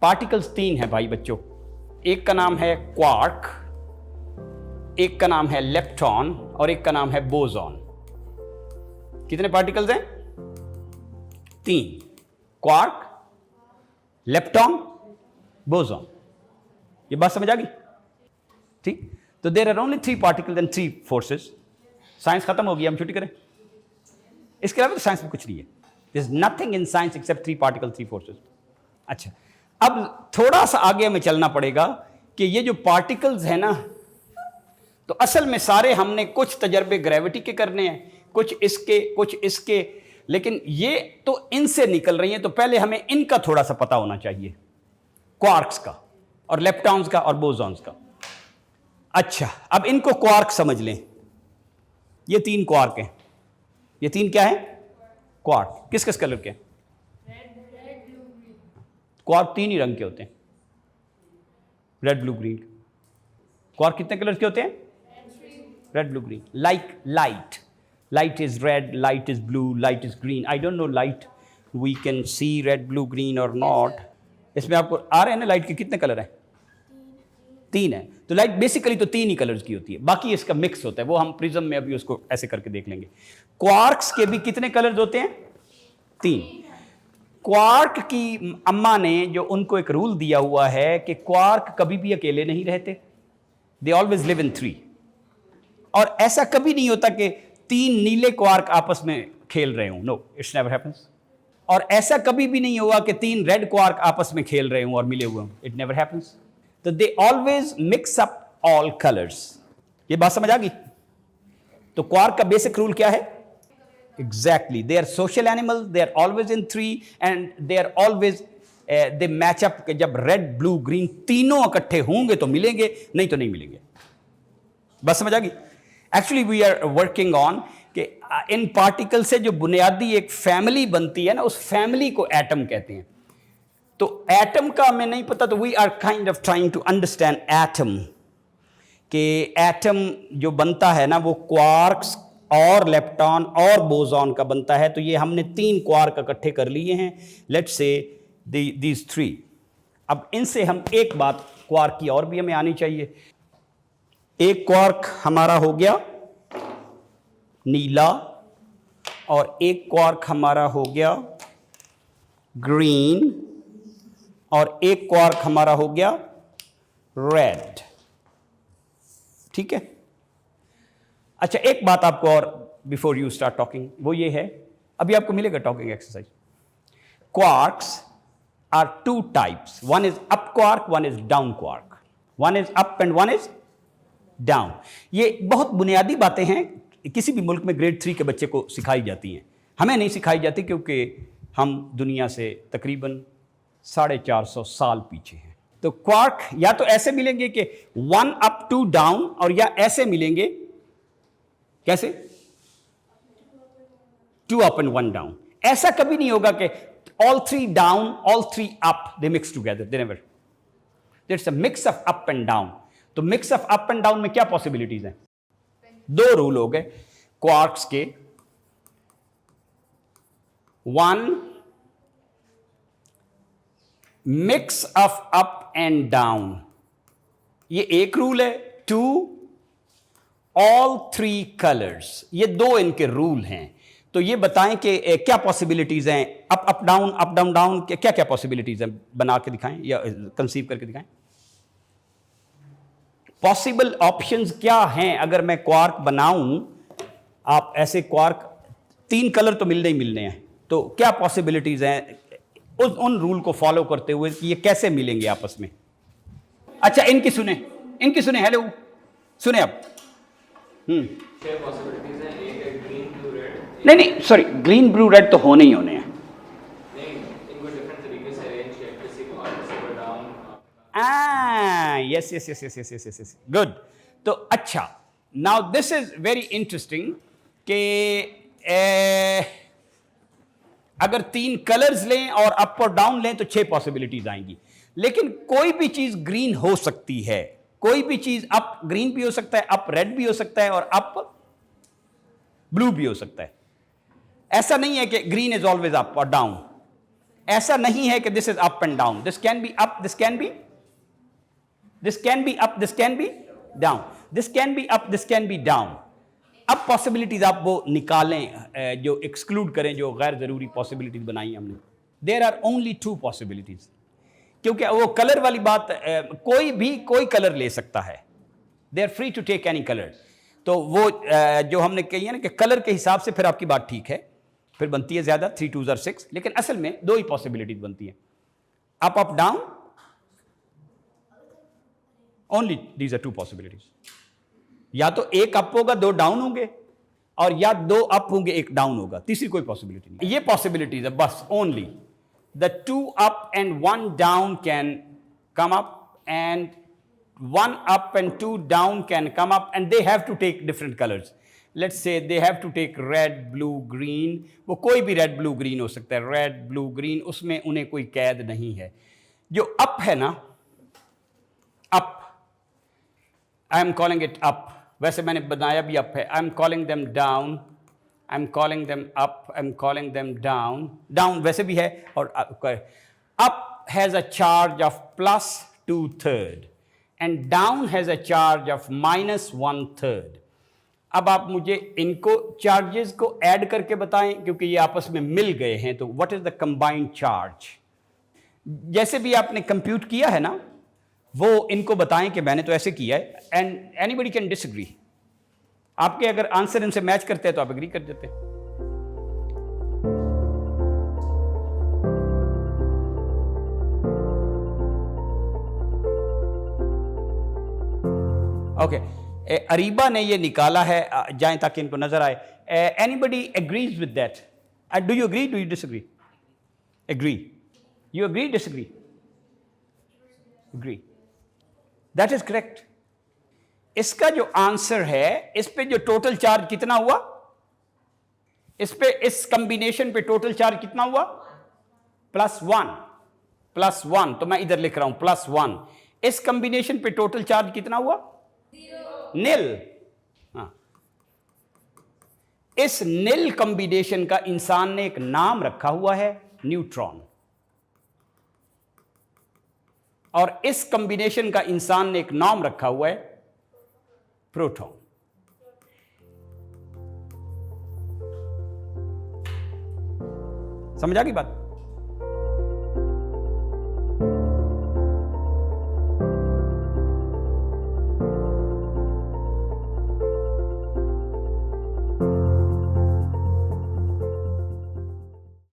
Particles तीन हैं भाई बच्चों, एक का नाम है क्वार्क, एक का नाम है लेप्टॉन और एक का नाम है बोसॉन। कितने पार्टिकल्स हैं? तीन, क्वार्क, लेप्टॉन, बोसॉन। ये बात समझ आ गई? ठीक, तो there are only 3 particles and 3 forces. Science खत्म हो गई, हम छुट्टी करें? इसके अलावा तो साइंस में कुछ नहीं है। There is nothing in science except 3 particle 3 forces. अच्छा, अब थोड़ा सा आगे हमें चलना पड़ेगा कि ये जो पार्टिकल्स है ना, तो असल में सारे हमने कुछ तजर्बे ग्रेविटी के करने हैं, कुछ इसके कुछ इसके, लेकिन ये तो इनसे निकल रही हैं, तो पहले हमें इनका थोड़ा सा पता होना चाहिए, क्वार्क्स का और लेप्टॉन्स का और बोसॉन्स का। अच्छा, अब इनको क्वार्क समझ लें। ये 3 क्वार्क हैं। ये 3 क्या है? क्वार्क। किस किस कलर के हैं? क्वार्क 3 ही रंग के होते हैं, रेड ब्लू ग्रीन। क्वार्क कितने कलर के होते हैं? Red blue green. Like light, light is red, light is blue, light is green. I don't know light we can see red blue green और नॉट। इसमें आपको आ रहे हैं ना लाइट के कितने कलर हैं? 3 है। तो लाइट बेसिकली तो 3 ही कलर्स की होती है, बाकी इसका मिक्स होता है, वो हम प्रिज्म में अभी उसको ऐसे करके देख लेंगे। क्वार्क्स के भी कितने कलर्स होते हैं? 3। क्वार्क की अम्मा ने जो उनको एक रूल दिया हुआ है कि क्वार्क कभी भी अकेले नहीं रहते, दे ऑलवेज लिव इन 3। और ऐसा कभी नहीं होता कि 3 नीले क्वार्क आपस में खेल रहे हों, नो, इट्स नेवर हैपेंस। और ऐसा कभी भी नहीं हुआ कि 3 रेड क्वार्क आपस में खेल रहे हों और मिले हुए हों, इट नेवर हैपेंस। तो they always mix up all colours. ये बात समझ आ गई? तो क्वार्क का बेसिक रूल क्या है? Exactly, they are social animal, they are always in 3 and they are always they match up. जब रेड ब्लू ग्रीन तीनों इकट्ठे होंगे तो मिलेंगे, नहीं तो नहीं मिलेंगे। बस समझ आ गई? Actually we are working on कि इन पार्टिकल से जो बुनियादी एक फैमिली बनती है ना, उस फैमिली को एटम कहते हैं। तो एटम का हमें नहीं पता, तो we are kind of trying to understand atom, कि एटम जो बनता है ना वो क्वार्क्स और लेप्टॉन और बोसॉन का बनता है। तो ये हमने 3 क्वार्क इकट्ठे कर लिए हैं, लेट्स से दीज 3। अब इनसे हम एक बात क्वार्क की और भी हमें आनी चाहिए। एक क्वार्क हमारा हो गया नीला और एक क्वार्क हमारा हो गया ग्रीन और एक क्वार्क हमारा हो गया रेड। ठीक है? अच्छा, एक बात आपको और बिफोर यू स्टार्ट टॉकिंग, वो ये है, अभी आपको मिलेगा talking exercise. Quarks are 2 types, one is up quark, one is down quark. One is up and one is down. ये बहुत बुनियादी बातें हैं, किसी भी मुल्क में ग्रेड 3 के बच्चे को सिखाई जाती हैं, हमें नहीं सिखाई जाती क्योंकि हम दुनिया से तकरीबन 450 साल पीछे हैं। तो क्वार्क या तो ऐसे मिलेंगे कि 1 अप 2 डाउन, और या ऐसे मिलेंगे, कैसे? 2 अप एंड 1 डाउन। ऐसा कभी नहीं होगा कि all 3 down, all 3 up, they mix together, they never. There's a mix of up and down. तो mix of up and down में क्या पॉसिबिलिटीज हैं? 2 रूल हो गए क्वार्क्स के। 1 mix of up and down, ये एक रूल है। 2 ऑल 3 कलर्स, ये 2 इनके रूल हैं। तो ये बताएं कि क्या पॉसिबिलिटीज हैं? अप अप डाउन डाउन, क्या क्या पॉसिबिलिटीज हैं? बना के दिखाएं या कंसीव करके दिखाएं। पॉसिबल ऑप्शंस क्या हैं अगर मैं क्वार्क बनाऊं? आप ऐसे क्वार्क 3 कलर तो मिलने ही मिलने हैं, तो क्या पॉसिबिलिटीज हैं उन रूल को फॉलो करते हुए कि ये कैसे मिलेंगे आपस में? अच्छा, इनकी सुने, हेलो सुने आप। क्या पॉसिबिलिटीज हैं? एक है ग्रीन ब्लू रेड। नहीं सॉरी, ग्रीन ब्लू रेड तो होने ही होने हैं। नहीं, इनको डिफरेंट तरीके से अरेंज किया, किसी को अप, किसी को डाउन। Yes, good. तो अच्छा, now this is very interesting कि अगर 3 कलर्स लें और अप और डाउन लें तो 6 पॉसिबिलिटीज आएंगी। लेकिन कोई भी चीज ग्रीन हो सकती है, कोई भी चीज अप ग्रीन भी हो सकता है, अप रेड भी हो सकता है और अप ब्लू भी हो सकता है। ऐसा नहीं है कि ग्रीन इज ऑलवेज अप और डाउन, ऐसा नहीं है कि this is up and down, this can be up, this can be up, this can be down, this can be up, this can be down. अब पॉसिबिलिटीज आप वो निकालें जो एक्सक्लूड करें, जो गैर जरूरी पॉसिबिलिटीज बनाई हमने। देयर आर ओनली 2 पॉसिबिलिटीज, क्योंकि वो कलर वाली बात, कोई भी कोई कलर ले सकता है, they are free to take any colour. तो वो जो हमने कही है ना कि कलर के हिसाब से फिर आपकी बात ठीक है, फिर बनती है ज्यादा 3 2s are 6, लेकिन असल में 2 ही पॉसिबिलिटीज बनती हैं, up up down, only these are 2 possibilities. या तो एक अप होगा 2 डाउन होंगे, और या 2 अप होंगे 1 डाउन होगा, तीसरी कोई पॉसिबिलिटी नहीं। ये पॉसिबिलिटीज है बस, only the 2 up and 1 down can come up, and 1 up and 2 down can come up, and they have to take different colors. Let's say they have to take red, blue, green. वो कोई भी red, blue, green हो सकता है, red, blue, green, उसमें उन्हें कोई कैद नहीं है। जो up है ना, up, I am calling it up, वैसे मैंने बनाया भी up है, I am calling them down, I'm calling them up, I'm calling them down, down वैसे भी है, और up has a charge of plus 2/3 and down has a charge of minus 1/3। अब आप मुझे इनको चार्जेस को ऐड करके बताएं, क्योंकि ये आपस में मिल गए हैं, तो what is the combined charge. जैसे भी आपने कंप्यूट किया है ना, वो इनको बताएं कि मैंने तो ऐसे किया है, एंड एनीबडी कैन डिसएग्री। आपके अगर आंसर इनसे मैच करते हैं तो आप एग्री कर देते हैं। ओके, अरीबा ने ये निकाला है, जाएं ताकि इनको नजर आए। Anybody agrees with that? Do you agree, do you disagree? Agree, you agree, disagree? Agree, that is correct. इसका जो आंसर है, इस पे जो टोटल चार्ज कितना हुआ, इस पे, इस कॉम्बिनेशन पे टोटल चार्ज कितना हुआ? +1, +1, तो मैं इधर लिख रहा हूं +1। इस कॉम्बिनेशन पे टोटल चार्ज कितना हुआ? 0, हाँ। इस निल कॉम्बिनेशन का इंसान ने एक नाम रखा हुआ है, न्यूट्रॉन, और इस कॉम्बिनेशन का इंसान ने एक नाम रखा हुआ है, प्रोटॉन। समझ आ गई बात?